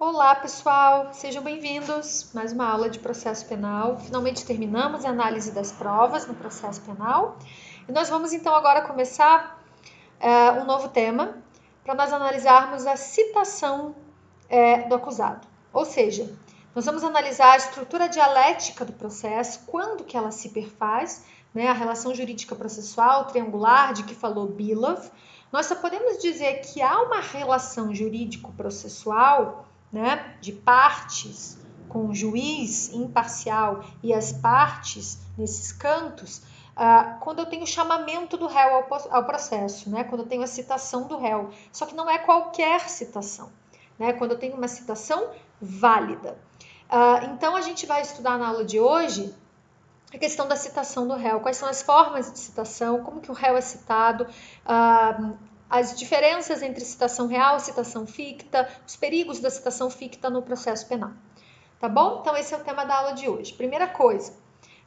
Olá, pessoal! Sejam bem-vindos. Mais uma aula de processo penal. Finalmente terminamos a análise das provas no processo penal. E nós vamos então agora começar um novo tema para nós analisarmos a citação do acusado. Ou seja, nós vamos analisar a estrutura dialética do processo, quando que ela se perfaz, né, a relação jurídica processual triangular de que falou Bilov. Nós só podemos dizer que há uma relação jurídico-processual, né, de partes com o juiz imparcial e as partes nesses cantos, quando eu tenho o chamamento do réu ao processo, né, quando eu tenho a citação do réu. Só que não é qualquer citação, né, quando eu tenho uma citação válida. Então, a gente vai estudar na aula de hoje a questão da citação do réu, quais são as formas de citação, como que o réu é citado, as diferenças entre citação real e citação ficta, os perigos da citação ficta no processo penal. Tá bom? Então, esse é o tema da aula de hoje. Primeira coisa,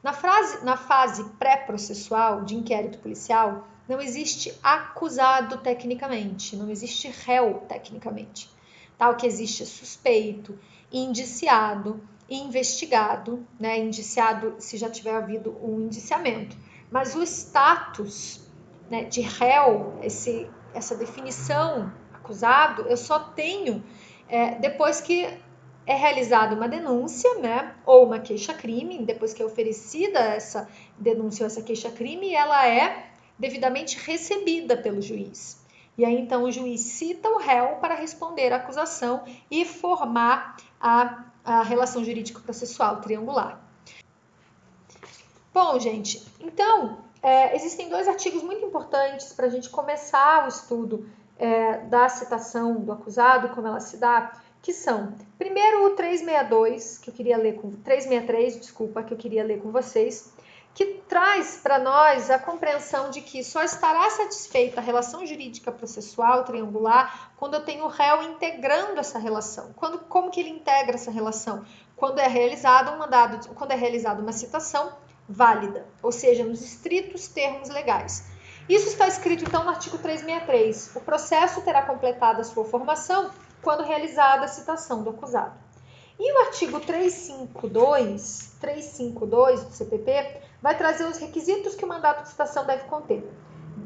na fase pré-processual de inquérito policial, não existe acusado tecnicamente, não existe réu tecnicamente. Tá? O que existe é suspeito, indiciado, investigado, né? Indiciado se já tiver havido um indiciamento. Mas o status, né, de réu, essa definição acusado, eu só tenho depois que é realizada uma denúncia, né, ou uma queixa-crime, depois que é oferecida essa denúncia ou essa queixa-crime, ela é devidamente recebida pelo juiz. E aí, então, o juiz cita o réu para responder à acusação e formar a relação jurídico-processual triangular. Bom, gente, então, existem dois artigos muito importantes para a gente começar o estudo da citação do acusado, como ela se dá, que são, primeiro, o 362, que eu queria ler com 363, desculpa, que eu queria ler com vocês, que traz para nós a compreensão de que só estará satisfeita a relação jurídica processual triangular quando eu tenho o réu integrando essa relação. Como que ele integra essa relação? Quando é realizado um mandado, quando é realizada uma citação válida, ou seja, nos estritos termos legais. Isso está escrito então no artigo 363. O processo terá completado a sua formação quando realizada a citação do acusado. E o artigo 352 do CPP vai trazer os requisitos que o mandato de citação deve conter.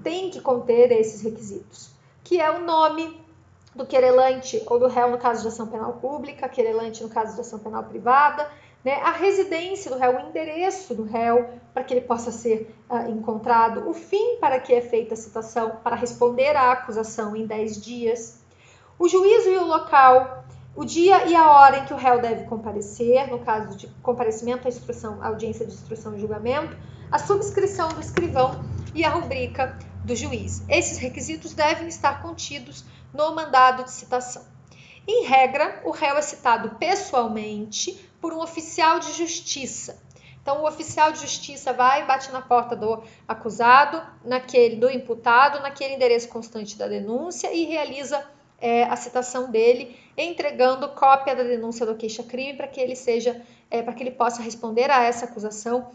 Tem que conter esses requisitos, que é o nome do querelante ou do réu no caso de ação penal pública, querelante no caso de ação penal privada, né, a residência do réu, o endereço do réu, para que ele possa ser encontrado, o fim para que é feita a citação, para responder à acusação em 10 dias, o juízo e o local, o dia e a hora em que o réu deve comparecer, no caso de comparecimento à instrução, audiência de instrução e julgamento, a subscrição do escrivão e a rubrica do juiz. Esses requisitos devem estar contidos no mandado de citação. Em regra, o réu é citado pessoalmente por um oficial de justiça. Então, o oficial de justiça vai e bate na porta do acusado, do imputado, naquele endereço constante da denúncia e realiza a citação dele, entregando cópia da denúncia do queixa-crime para que ele possa responder a essa acusação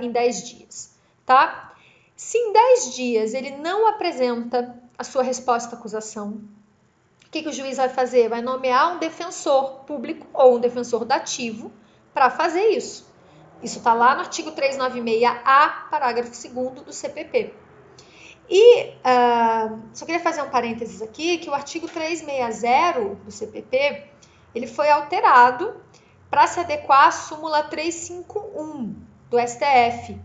em 10 dias, tá? Se em 10 dias ele não apresenta a sua resposta à acusação, o que o juiz vai fazer? Vai nomear um defensor público ou um defensor dativo para fazer isso. Isso está lá no artigo 396-A, parágrafo 2º do CPP. E só queria fazer um parênteses aqui, que o artigo 360 do CPP, ele foi alterado para se adequar à súmula 351 do STF,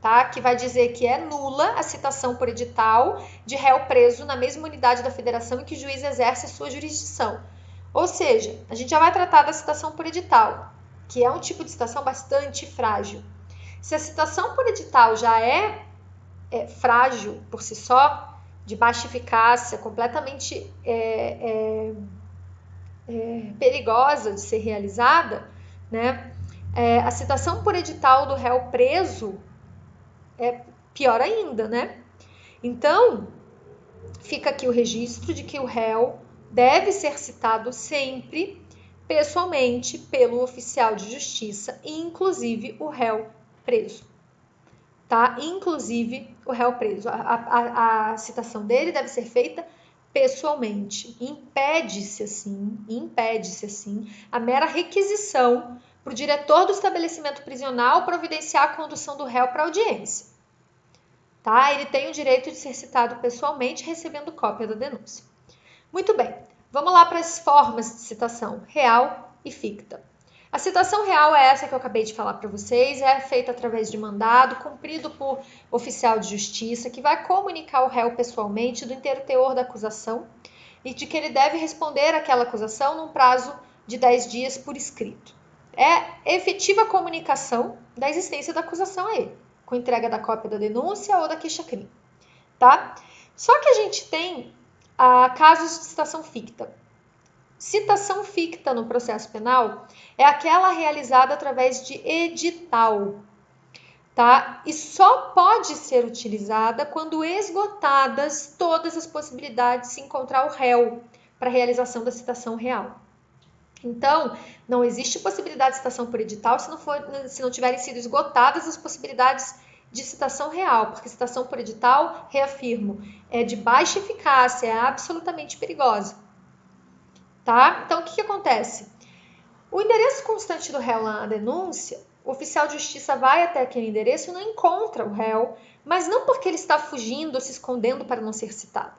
tá? Que vai dizer que é nula a citação por edital de réu preso na mesma unidade da federação em que o juiz exerce a sua jurisdição. Ou seja, a gente já vai tratar da citação por edital, que é um tipo de citação bastante frágil. Se a citação por edital já é frágil por si só, de baixa eficácia, completamente perigosa de ser realizada, né? A citação por edital do réu preso é pior ainda, né? Então, fica aqui o registro de que o réu deve ser citado sempre pessoalmente pelo oficial de justiça, inclusive o réu preso. Tá? Inclusive o réu preso. A citação dele deve ser feita pessoalmente. Impede-se assim a mera requisição para o diretor do estabelecimento prisional providenciar a condução do réu para audiência. Tá? Ele tem o direito de ser citado pessoalmente, recebendo cópia da denúncia. Muito bem, vamos lá para as formas de citação, real e ficta. A citação real é essa que eu acabei de falar para vocês, é feita através de mandado, cumprido por oficial de justiça, que vai comunicar ao réu pessoalmente do inteiro teor da acusação e de que ele deve responder àquela acusação num prazo de 10 dias por escrito. É efetiva comunicação da existência da acusação a ele, com entrega da cópia da denúncia ou da queixa-crime, tá? Só que a gente tem casos de citação ficta. Citação ficta no processo penal é aquela realizada através de edital, tá? E só pode ser utilizada quando esgotadas todas as possibilidades de se encontrar o réu para a realização da citação real. Então, não existe possibilidade de citação por edital se não tiverem sido esgotadas as possibilidades de citação real, porque citação por edital, reafirmo, é de baixa eficácia, é absolutamente perigosa. Tá? Então, o que acontece? O endereço constante do réu na denúncia, o oficial de justiça vai até aquele endereço e não encontra o réu, mas não porque ele está fugindo ou se escondendo para não ser citado,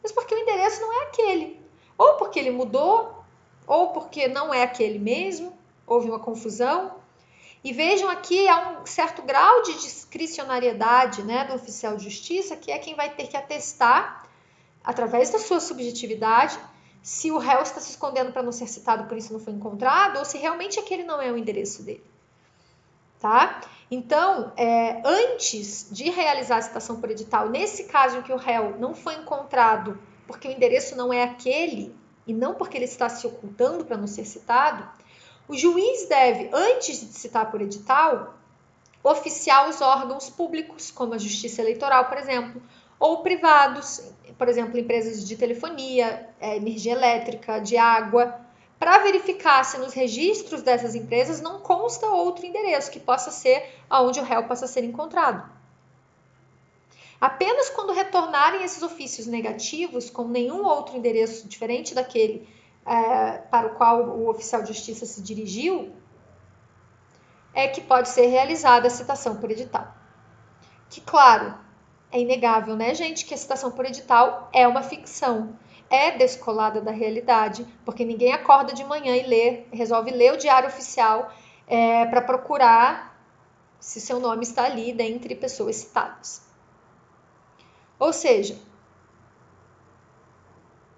mas porque o endereço não é aquele. Ou porque ele mudou, ou porque não é aquele mesmo, houve uma confusão. E vejam aqui, há um certo grau de discricionariedade, né, do oficial de justiça, que é quem vai ter que atestar, através da sua subjetividade, se o réu está se escondendo para não ser citado, por isso não foi encontrado, ou se realmente aquele não é o endereço dele. Tá? Então, antes de realizar a citação por edital, nesse caso em que o réu não foi encontrado porque o endereço não é aquele, e não porque ele está se ocultando para não ser citado, o juiz deve, antes de citar por edital, oficiar os órgãos públicos, como a Justiça Eleitoral, por exemplo, ou privados, por exemplo, empresas de telefonia, energia elétrica, de água, para verificar se nos registros dessas empresas não consta outro endereço que possa ser aonde o réu possa ser encontrado. Apenas quando retornarem esses ofícios negativos, com nenhum outro endereço diferente daquele para o qual o oficial de justiça se dirigiu, é que pode ser realizada a citação por edital. Que, claro, é inegável, né, gente, que a citação por edital é uma ficção, é descolada da realidade, porque ninguém acorda de manhã e resolve ler o diário oficial para procurar se seu nome está ali dentre pessoas citadas. Ou seja,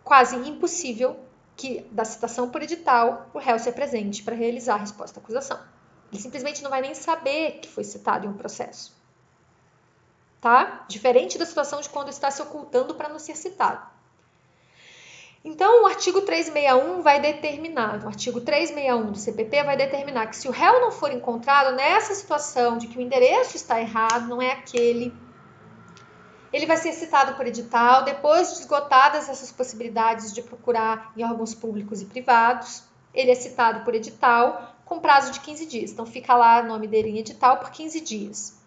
quase impossível que da citação por edital o réu se apresente para realizar a resposta à acusação. Ele simplesmente não vai nem saber que foi citado em um processo. Tá? Diferente da situação de quando está se ocultando para não ser citado. Então, o artigo 361 vai determinar, o artigo 361 do CPP vai determinar que se o réu não for encontrado nessa situação de que o endereço está errado, não é aquele, ele vai ser citado por edital, depois de esgotadas essas possibilidades de procurar em órgãos públicos e privados, ele é citado por edital com prazo de 15 dias. Então, fica lá o nome dele em edital por 15 dias.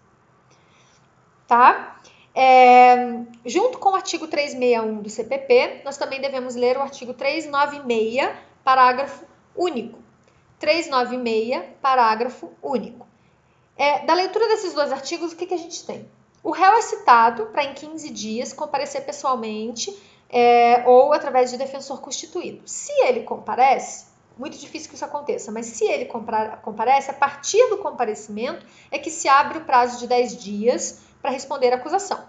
Tá? Junto com o artigo 361 do CPP, nós também devemos ler o artigo 396, parágrafo único. 396, parágrafo único. Da leitura desses dois artigos, o que a gente tem? O réu é citado para, em 15 dias, comparecer pessoalmente ou através de defensor constituído. Se ele comparece, muito difícil que isso aconteça, mas se ele comparece, a partir do comparecimento é que se abre o prazo de 10 dias para responder a acusação.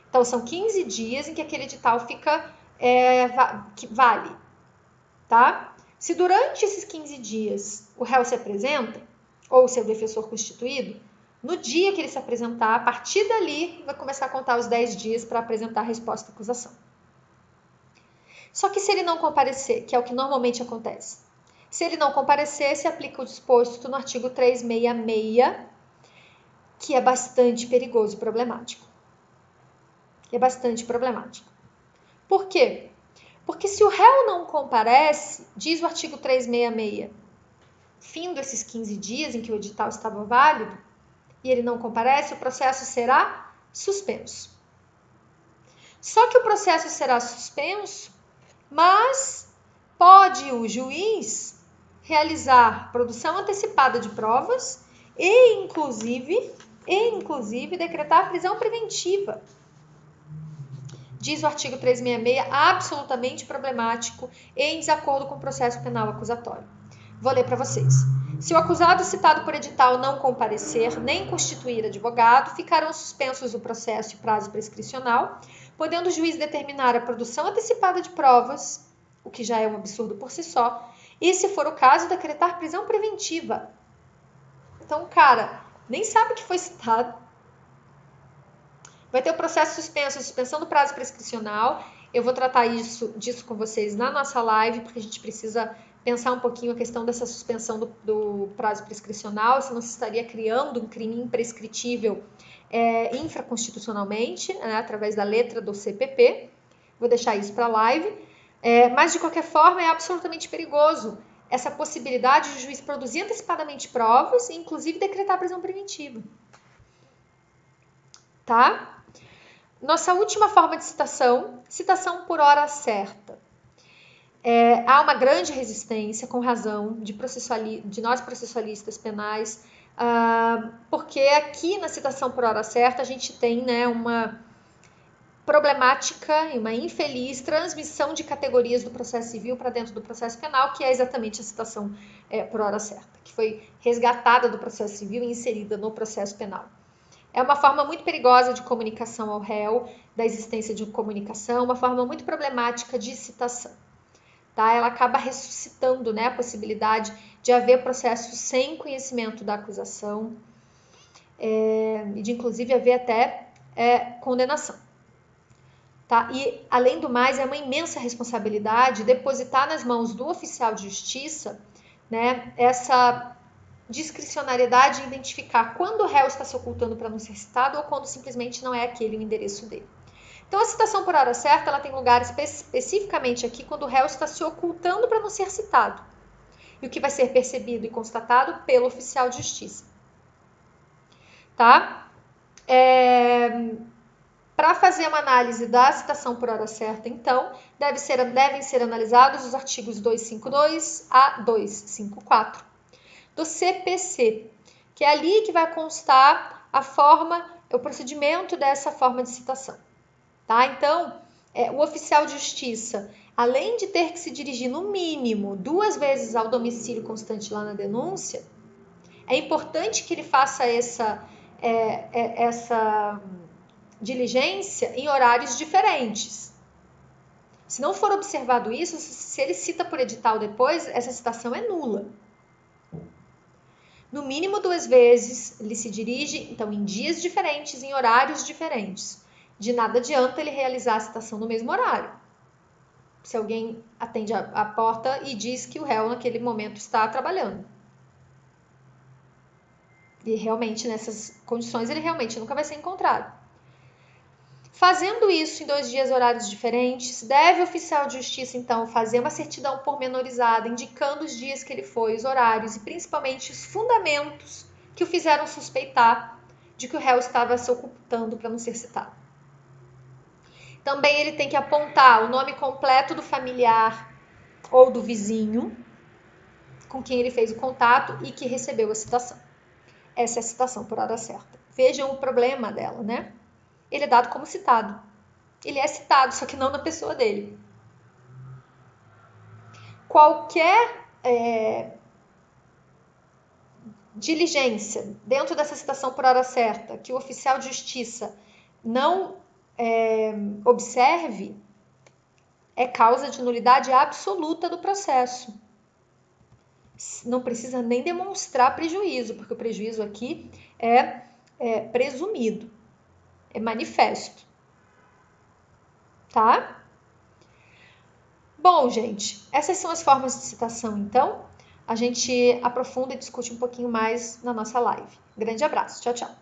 Então, são 15 dias em que aquele edital fica que vale. Tá? Se durante esses 15 dias o réu se apresenta, ou seu defensor constituído, no dia que ele se apresentar, a partir dali, vai começar a contar os 10 dias para apresentar a resposta à acusação. Só que se ele não comparecer, que é o que normalmente acontece, se ele não comparecer, se aplica o disposto no artigo 366, que é bastante perigoso e problemático. Por quê? Porque se o réu não comparece, diz o artigo 366, fim desses 15 dias em que o edital estava válido, e ele não comparece, o processo será suspenso. Só que o processo será suspenso, mas pode o juiz realizar produção antecipada de provas e, inclusive, decretar prisão preventiva. Diz o artigo 366, absolutamente problemático e em desacordo com o processo penal acusatório. Vou ler para vocês. Se o acusado citado por edital não comparecer nem constituir advogado, ficarão suspensos o processo e prazo prescricional, podendo o juiz determinar a produção antecipada de provas, o que já é um absurdo por si só, e, se for o caso, decretar prisão preventiva. Então, cara, nem sabe o que foi citado. Vai ter o processo suspenso, a suspensão do prazo prescricional. Eu vou tratar disso com vocês na nossa live, porque a gente precisa pensar um pouquinho a questão dessa suspensão do prazo prescricional, senão se estaria criando um crime imprescritível infraconstitucionalmente, né, através da letra do CPP. Vou deixar isso para a live. Mas, de qualquer forma, é absolutamente perigoso essa possibilidade de o juiz produzir antecipadamente provas e, inclusive, decretar prisão preventiva. Tá? Nossa última forma de citação por hora certa. Há uma grande resistência, com razão, de nós processualistas penais, porque aqui na citação por hora certa a gente tem, né, uma problemática e uma infeliz transmissão de categorias do processo civil para dentro do processo penal, que é exatamente a citação por hora certa, que foi resgatada do processo civil e inserida no processo penal. É uma forma muito perigosa de comunicação ao réu, da existência de comunicação, uma forma muito problemática de citação. Tá? Ela acaba ressuscitando, né, a possibilidade de haver processo sem conhecimento da acusação e de, inclusive, haver até condenação. Tá? E, além do mais, é uma imensa responsabilidade depositar nas mãos do oficial de justiça, né, essa discricionariedade em identificar quando o réu está se ocultando para não ser citado ou quando simplesmente não é aquele o endereço dele. Então, a citação por hora certa, ela tem lugar especificamente aqui quando o réu está se ocultando para não ser citado, e o que vai ser percebido e constatado pelo oficial de justiça. Tá? Para fazer uma análise da citação por hora certa, então, devem ser analisados os artigos 252 a 254 do CPC, que é ali que vai constar o procedimento dessa forma de citação. Tá? Então, o oficial de justiça, além de ter que se dirigir no mínimo 2 vezes ao domicílio constante lá na denúncia, é importante que ele faça essa diligência em horários diferentes. Se não for observado isso, se ele cita por edital depois, essa citação é nula. No mínimo 2 vezes ele se dirige, então, em dias diferentes, em horários diferentes. De nada adianta ele realizar a citação no mesmo horário. Se alguém atende a porta e diz que o réu naquele momento está trabalhando. E realmente, nessas condições, ele realmente nunca vai ser encontrado. Fazendo isso em 2 dias, horários diferentes, deve o oficial de justiça, então, fazer uma certidão pormenorizada, indicando os dias que ele foi, os horários e principalmente os fundamentos que o fizeram suspeitar de que o réu estava se ocultando para não ser citado. Também ele tem que apontar o nome completo do familiar ou do vizinho com quem ele fez o contato e que recebeu a citação. Essa é a citação por hora certa. Vejam o problema dela, né? Ele é dado como citado. Ele é citado, só que não na pessoa dele. Qualquer diligência dentro dessa citação por hora certa que o oficial de justiça não observe é causa de nulidade absoluta do processo. Não precisa nem demonstrar prejuízo, porque o prejuízo aqui é presumido, é manifesto. Tá? Bom, gente, essas são as formas de citação, então. A gente aprofunda e discute um pouquinho mais na nossa live. Grande abraço. Tchau, tchau.